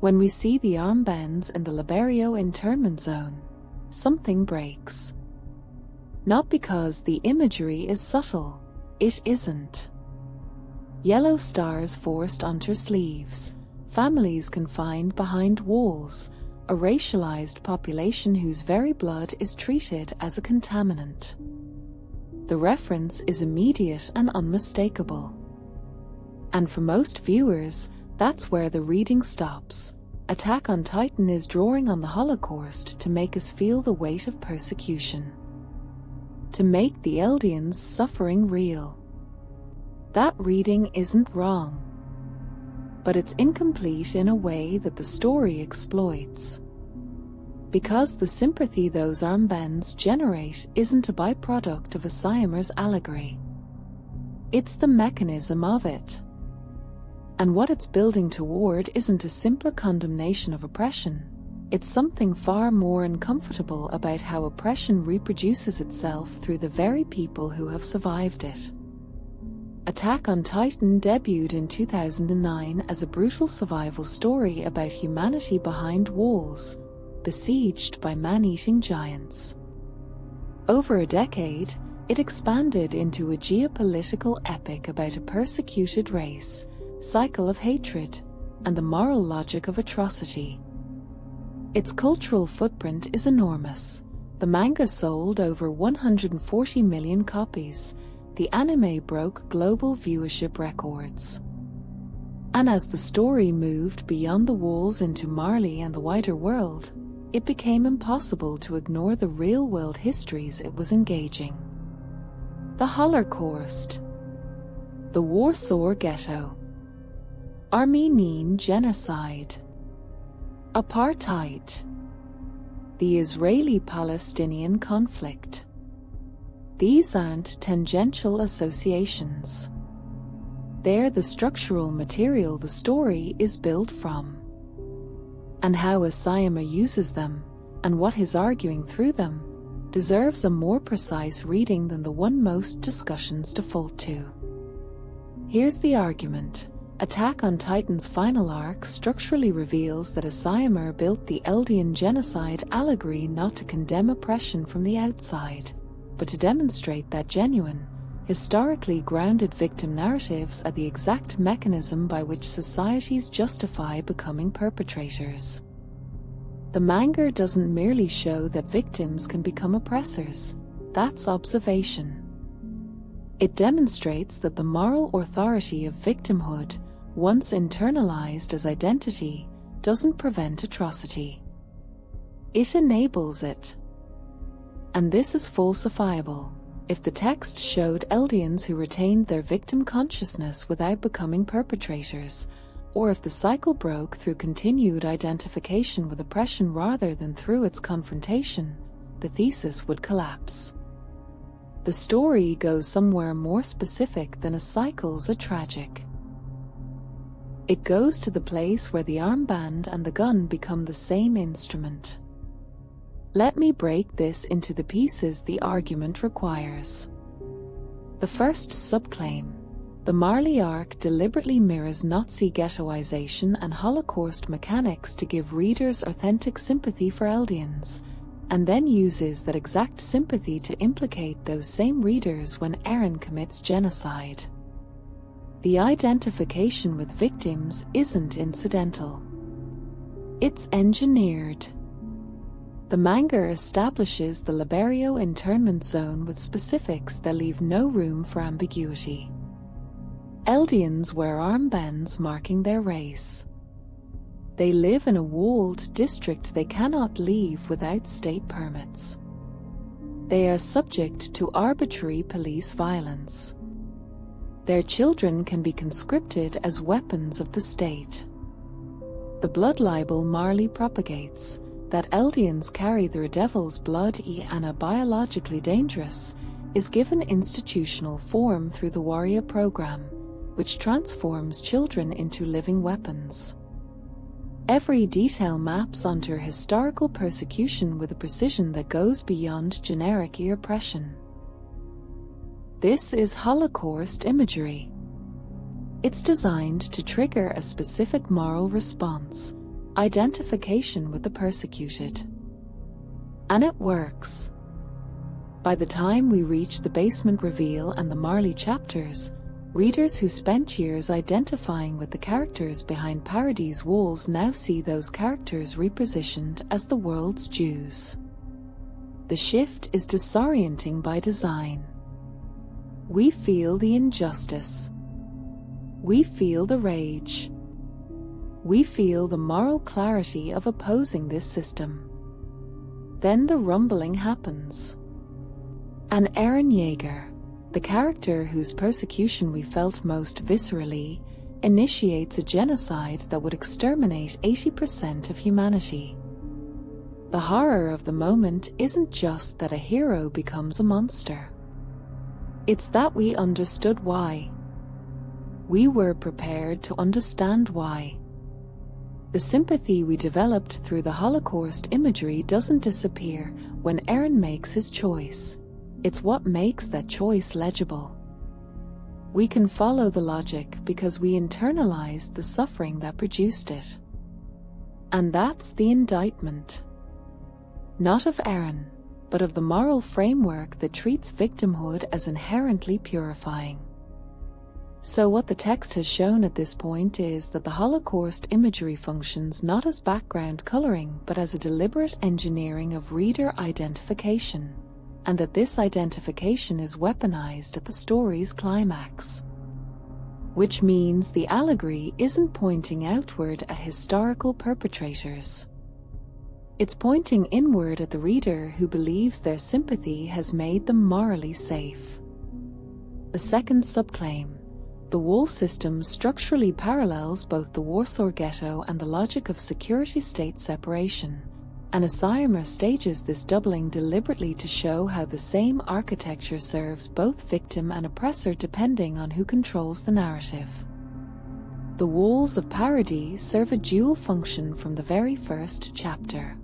When we see the armbands in the Liberio internment zone, something breaks. Not because the imagery is subtle, it isn't. Yellow stars forced onto sleeves, families confined behind walls, a racialized population whose very blood is treated as a contaminant. The reference is immediate and unmistakable. And for most viewers, that's where the reading stops. Attack on Titan is drawing on the Holocaust to make us feel the weight of persecution. To make the Eldians' suffering real. That reading isn't wrong. But it's incomplete in a way that the story exploits. Because the sympathy those armbands generate isn't a byproduct of a Saiamer's allegory. It's the mechanism of it. And what it's building toward isn't a simpler condemnation of oppression. It's something far more uncomfortable about how oppression reproduces itself through the very people who have survived it. Attack on Titan debuted in 2009 as a brutal survival story about humanity behind walls, besieged by man-eating giants. Over a decade, it expanded into a geopolitical epic about a persecuted race, cycle of hatred, and the moral logic of atrocity. Its cultural footprint is enormous. The manga sold over 140 million copies. The anime broke global viewership records. And as the story moved beyond the walls into Marley and the wider world, it became impossible to ignore the real-world histories it was engaging. The Holocaust, the Warsaw Ghetto, Armenian Genocide, Apartheid, the Israeli-Palestinian conflict. These aren't tangential associations. They're the structural material the story is built from. And how Saiamer uses them, and what he's arguing through them, deserves a more precise reading than the one most discussions default to. Here's the argument. Attack on Titan's final arc structurally reveals that Saiamer built the Eldian genocide allegory not to condemn oppression from the outside, but to demonstrate that genuine, historically grounded victim narratives are the exact mechanism by which societies justify becoming perpetrators. The manga doesn't merely show that victims can become oppressors. That's observation. It demonstrates that the moral authority of victimhood, once internalized as identity, doesn't prevent atrocity. It enables it. And this is falsifiable. If the text showed Eldians who retained their victim consciousness without becoming perpetrators, or if the cycle broke through continued identification with oppression rather than through its confrontation, the thesis would collapse. The story goes somewhere more specific than a cycle's a tragic. It goes to the place where the armband and the gun become the same instrument. Let me break this into the pieces the argument requires. The first subclaim. The Marley arc deliberately mirrors Nazi ghettoization and Holocaust mechanics to give readers authentic sympathy for Eldians, and then uses that exact sympathy to implicate those same readers when Eren commits genocide. The identification with victims isn't incidental. It's engineered. The manga establishes the Liberio internment zone with specifics that leave no room for ambiguity. Eldians wear armbands marking their race. They live in a walled district they cannot leave without state permits. They are subject to arbitrary police violence. Their children can be conscripted as weapons of the state. The blood libel Marley propagates, that Eldians carry their devil's blood and are biologically dangerous, is given institutional form through the warrior program, which transforms children into living weapons. Every detail maps onto historical persecution with a precision that goes beyond generic oppression. This is Holocaust imagery. It's designed to trigger a specific moral response, identification with the persecuted. And it works. By the time we reach the basement reveal and the Marley chapters, readers who spent years identifying with the characters behind Parody's walls now see those characters repositioned as the world's Jews. The shift is disorienting by design. We feel the injustice. We feel the rage. We feel the moral clarity of opposing this system. Then the rumbling happens. And Eren Yeager, the character whose persecution we felt most viscerally, initiates a genocide that would exterminate 80% of humanity. The horror of the moment isn't just that a hero becomes a monster. It's that we understood why. We were prepared to understand why. The sympathy we developed through the Holocaust imagery doesn't disappear when Eren makes his choice. It's what makes that choice legible. We can follow the logic because we internalized the suffering that produced it. And that's the indictment. Not of Eren, but of the moral framework that treats victimhood as inherently purifying. So what the text has shown at this point is that the Holocaust imagery functions not as background coloring but as a deliberate engineering of reader identification, and that this identification is weaponized at the story's climax. Which means the allegory isn't pointing outward at historical perpetrators. It's pointing inward at the reader who believes their sympathy has made them morally safe. A second subclaim. The wall system structurally parallels both the Warsaw Ghetto and the logic of security-state separation, and Assiamer stages this doubling deliberately to show how the same architecture serves both victim and oppressor depending on who controls the narrative. The walls of Parody serve a dual function from the very first chapter.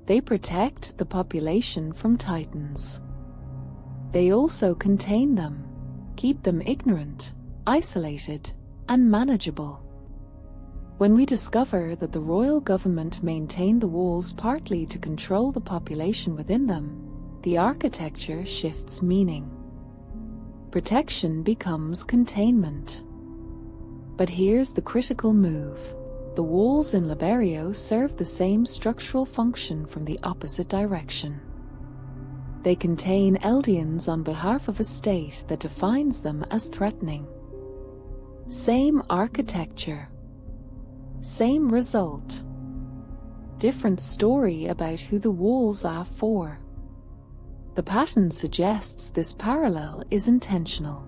They protect the population from titans. They also contain them, keep them ignorant, isolated, and manageable. When we discover that the royal government maintained the walls partly to control the population within them, the architecture shifts meaning. Protection becomes containment. But here's the critical move. The walls in Liberio serve the same structural function from the opposite direction. They contain Eldians on behalf of a state that defines them as threatening. Same architecture. Same result. Different story about who the walls are for. The pattern suggests this parallel is intentional.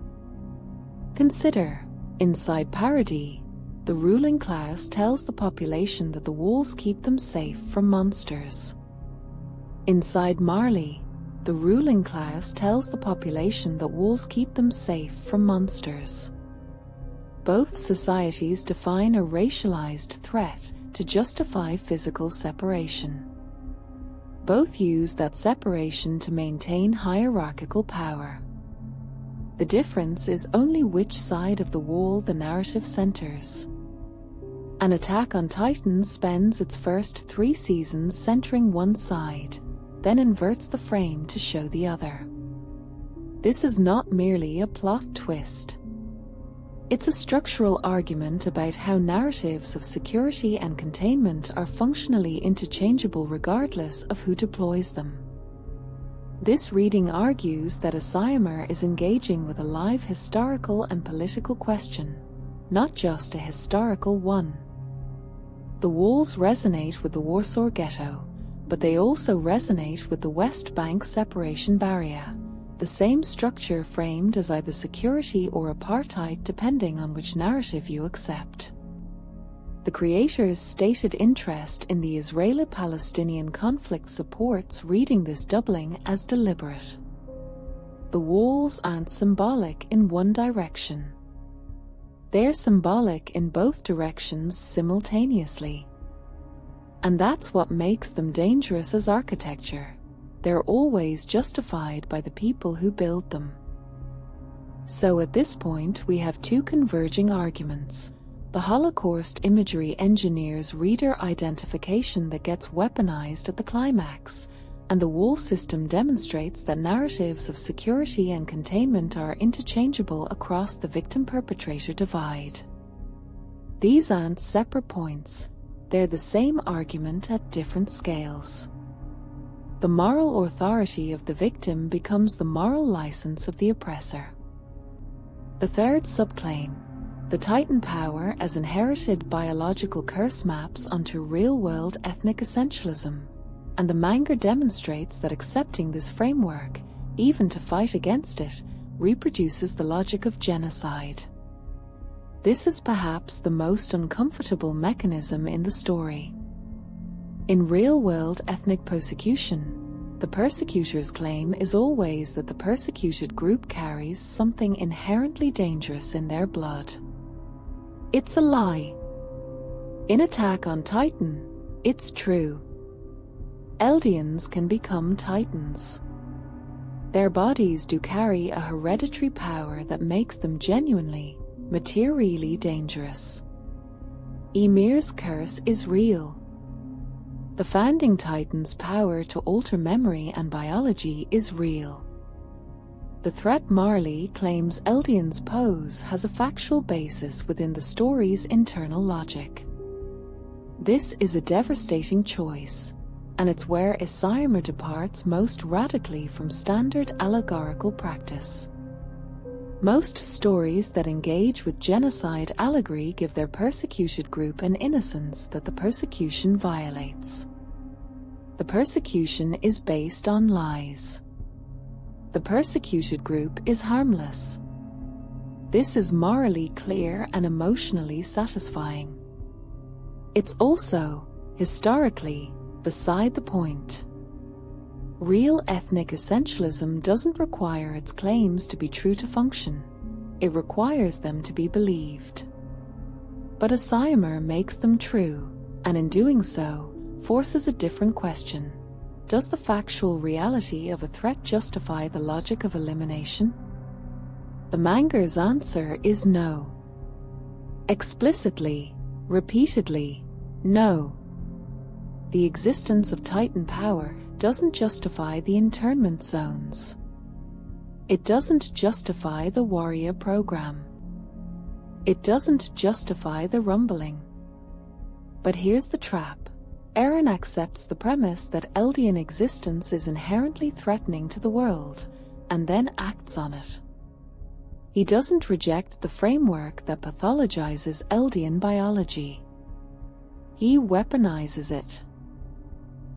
Consider, inside Parody, the ruling class tells the population that the walls keep them safe from monsters. Inside Marley, the ruling class tells the population that walls keep them safe from monsters. Both societies define a racialized threat to justify physical separation. Both use that separation to maintain hierarchical power. The difference is only which side of the wall the narrative centers. An Attack on Titan spends its first 3 seasons centering one side, then inverts the frame to show the other. This is not merely a plot twist. It's a structural argument about how narratives of security and containment are functionally interchangeable regardless of who deploys them. This reading argues that Assiamer is engaging with a live historical and political question, not just a historical one. The walls resonate with the Warsaw Ghetto, but they also resonate with the West Bank separation barrier, the same structure framed as either security or apartheid depending on which narrative you accept. The creator's stated interest in the Israeli-Palestinian conflict supports reading this doubling as deliberate. The walls aren't symbolic in one direction. They're symbolic in both directions simultaneously. And that's what makes them dangerous as architecture. They're always justified by the people who build them. So at this point we have 2 converging arguments. The Holocaust imagery engineers reader identification that gets weaponized at the climax, and the wall system demonstrates that narratives of security and containment are interchangeable across the victim-perpetrator divide. These aren't separate points, they're the same argument at different scales. The moral authority of the victim becomes the moral license of the oppressor. The third subclaim, the Titan power as inherited biological curse, maps onto real-world ethnic essentialism, and the manga demonstrates that accepting this framework, even to fight against it, reproduces the logic of genocide. This is perhaps the most uncomfortable mechanism in the story. In real-world ethnic persecution, the persecutor's claim is always that the persecuted group carries something inherently dangerous in their blood. It's a lie. In Attack on Titan, it's true. Eldians can become Titans. Their bodies do carry a hereditary power that makes them genuinely, materially dangerous. Ymir's curse is real. The founding Titan's power to alter memory and biology is real. The threat Marley claims Eldians pose has a factual basis within the story's internal logic. This is a devastating choice, and it's where Assimer departs most radically from standard allegorical practice. Most stories that engage with genocide allegory give their persecuted group an innocence that the persecution violates. The persecution is based on lies. The persecuted group is harmless. This is morally clear and emotionally satisfying. It's also, historically, beside the point. Real ethnic essentialism doesn't require its claims to be true to function. It requires them to be believed. But Assimer makes them true, and in doing so, forces a different question. Does the factual reality of a threat justify the logic of elimination? The manga's answer is no. Explicitly, repeatedly, no. The existence of Titan power doesn't justify the internment zones. It doesn't justify the warrior program. It doesn't justify the rumbling. But here's the trap. Eren accepts the premise that Eldian existence is inherently threatening to the world, and then acts on it. He doesn't reject the framework that pathologizes Eldian biology. He weaponizes it.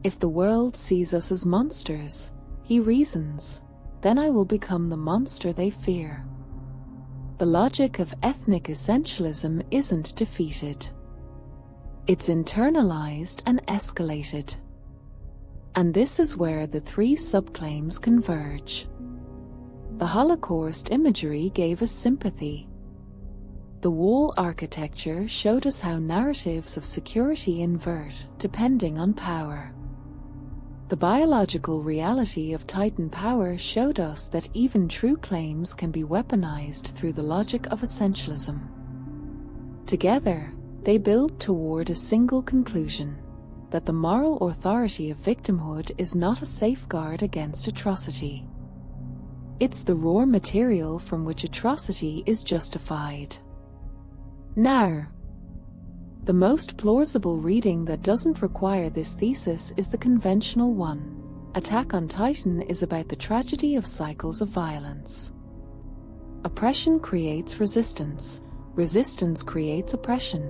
If the world sees us as monsters, he reasons, then I will become the monster they fear. The logic of ethnic essentialism isn't defeated. It's internalized and escalated. And this is where the three subclaims converge. The Holocaust imagery gave us sympathy. The wall architecture showed us how narratives of security invert depending on power. The biological reality of Titan power showed us that even true claims can be weaponized through the logic of essentialism. Together, they build toward a single conclusion, that the moral authority of victimhood is not a safeguard against atrocity. It's the raw material from which atrocity is justified. Now, the most plausible reading that doesn't require this thesis is the conventional one. Attack on Titan is about the tragedy of cycles of violence. Oppression creates resistance, resistance creates oppression,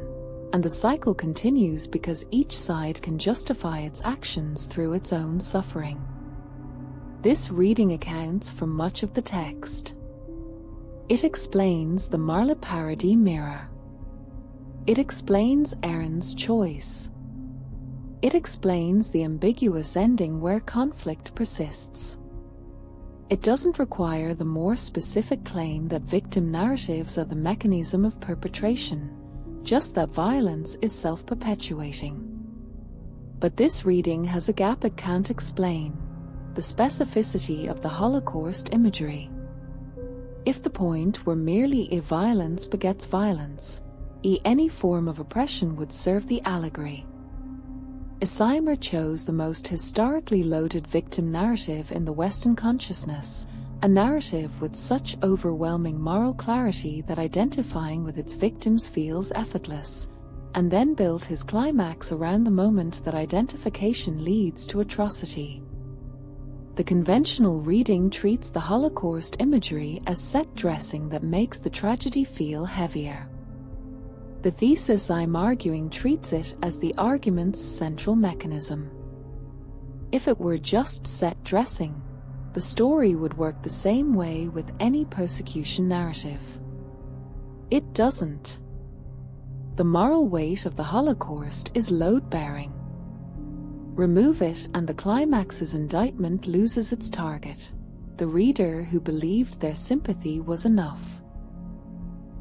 and the cycle continues because each side can justify its actions through its own suffering. This reading accounts for much of the text. It explains the Marleyan parody mirror. It explains Eren's choice. It explains the ambiguous ending where conflict persists. It doesn't require the more specific claim that victim narratives are the mechanism of perpetration, just that violence is self-perpetuating. But this reading has a gap it can't explain: the specificity of the Holocaust imagery. If the point were merely if violence begets violence, Any form of oppression would serve the allegory. Assimer chose the most historically loaded victim narrative in the Western consciousness, a narrative with such overwhelming moral clarity that identifying with its victims feels effortless, and then built his climax around the moment that identification leads to atrocity. The conventional reading treats the Holocaust imagery as set dressing that makes the tragedy feel heavier. The thesis I'm arguing treats it as the argument's central mechanism. If it were just set dressing, the story would work the same way with any persecution narrative. It doesn't. The moral weight of the Holocaust is load-bearing. Remove it and the climax's indictment loses its target, the reader who believed their sympathy was enough.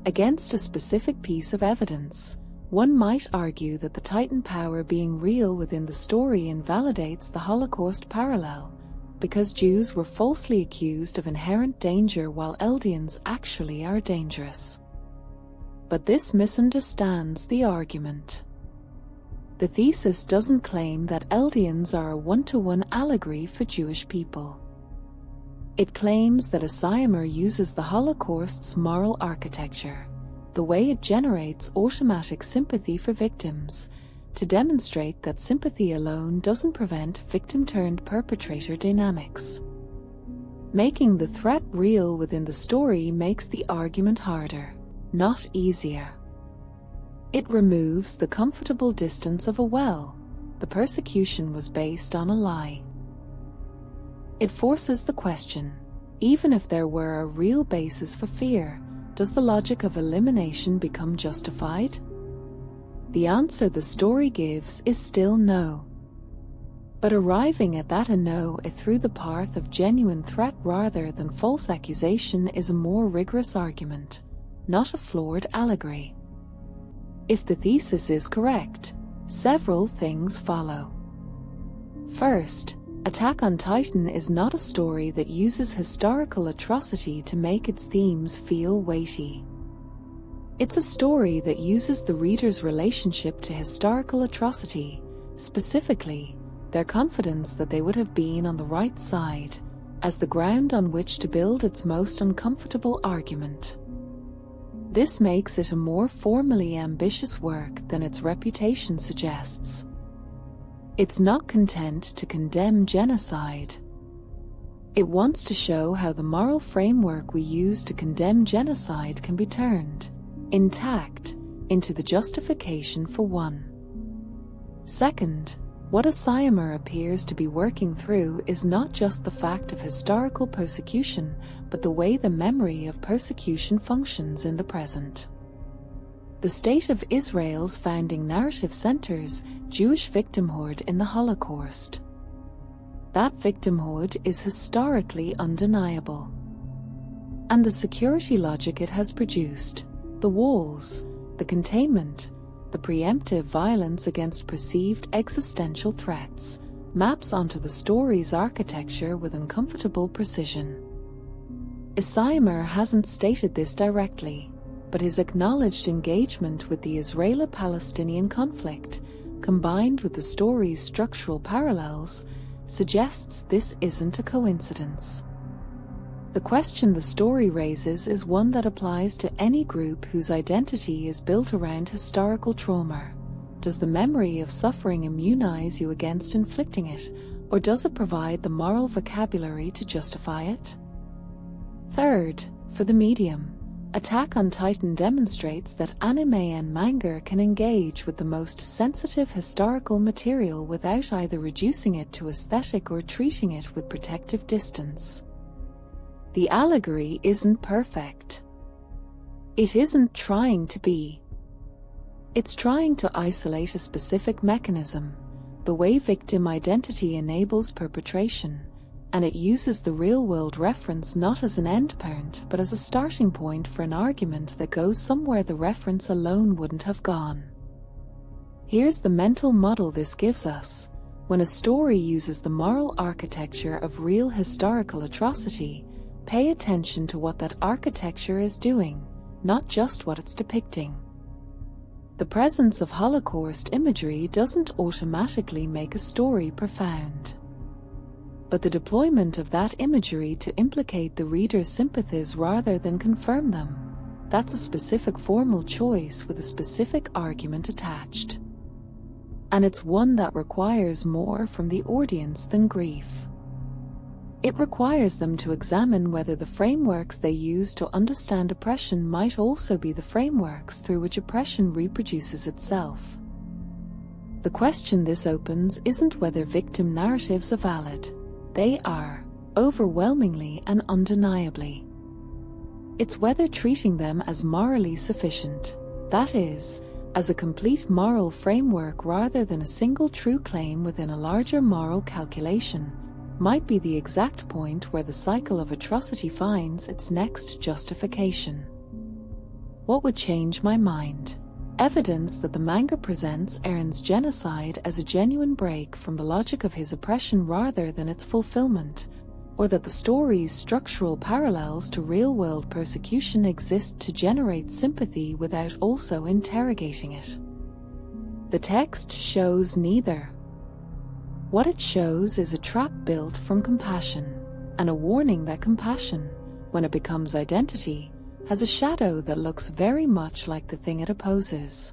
Against a specific piece of evidence, one might argue that the Titan power being real within the story invalidates the Holocaust parallel, because Jews were falsely accused of inherent danger while Eldians actually are dangerous. But this misunderstands the argument. The thesis doesn't claim that Eldians are a one-to-one allegory for Jewish people. It claims that Assimer uses the Holocaust's moral architecture, the way it generates automatic sympathy for victims, to demonstrate that sympathy alone doesn't prevent victim-turned-perpetrator dynamics. Making the threat real within the story makes the argument harder, not easier. It removes the comfortable distance of the persecution was based on a lie. It forces the question, even if there were a real basis for fear, does the logic of elimination become justified? The answer the story gives is still no. But arriving at that no through the path of genuine threat rather than false accusation is a more rigorous argument, not a flawed allegory. If the thesis is correct, several things follow. First, Attack on Titan is not a story that uses historical atrocity to make its themes feel weighty. It's a story that uses the reader's relationship to historical atrocity, specifically, their confidence that they would have been on the right side, as the ground on which to build its most uncomfortable argument. This makes it a more formally ambitious work than its reputation suggests. It's not content to condemn genocide. It wants to show how the moral framework we use to condemn genocide can be turned, intact, into the justification for one. Second, what Assimer appears to be working through is not just the fact of historical persecution, but the way the memory of persecution functions in the present. The State of Israel's founding narrative centers Jewish victimhood in the Holocaust. That victimhood is historically undeniable. And the security logic it has produced, the walls, the containment, the preemptive violence against perceived existential threats, maps onto the story's architecture with uncomfortable precision. Assimer hasn't stated this directly, but his acknowledged engagement with the Israeli-Palestinian conflict, combined with the story's structural parallels, suggests this isn't a coincidence. The question the story raises is one that applies to any group whose identity is built around historical trauma. Does the memory of suffering immunize you against inflicting it, or does it provide the moral vocabulary to justify it? Third, for the medium, Attack on Titan demonstrates that anime and manga can engage with the most sensitive historical material without either reducing it to aesthetic or treating it with protective distance. The allegory isn't perfect. It isn't trying to be. It's trying to isolate a specific mechanism, the way victim identity enables perpetration, and it uses the real-world reference not as an endpoint but as a starting point for an argument that goes somewhere the reference alone wouldn't have gone. Here's the mental model this gives us. When a story uses the moral architecture of real historical atrocity, pay attention to what that architecture is doing, not just what it's depicting. The presence of Holocaust imagery doesn't automatically make a story profound. But the deployment of that imagery to implicate the reader's sympathies rather than confirm them, that's a specific formal choice with a specific argument attached. And it's one that requires more from the audience than grief. It requires them to examine whether the frameworks they use to understand oppression might also be the frameworks through which oppression reproduces itself. The question this opens isn't whether victim narratives are valid. They are, overwhelmingly and undeniably. It's whether treating them as morally sufficient, that is, as a complete moral framework rather than a single true claim within a larger moral calculation, might be the exact point where the cycle of atrocity finds its next justification. What would change my mind? Evidence that the manga presents Eren's genocide as a genuine break from the logic of his oppression rather than its fulfillment, or that the story's structural parallels to real-world persecution exist to generate sympathy without also interrogating it. The text shows neither. What it shows is a trap built from compassion, and a warning that compassion, when it becomes identity, has a shadow that looks very much like the thing it opposes.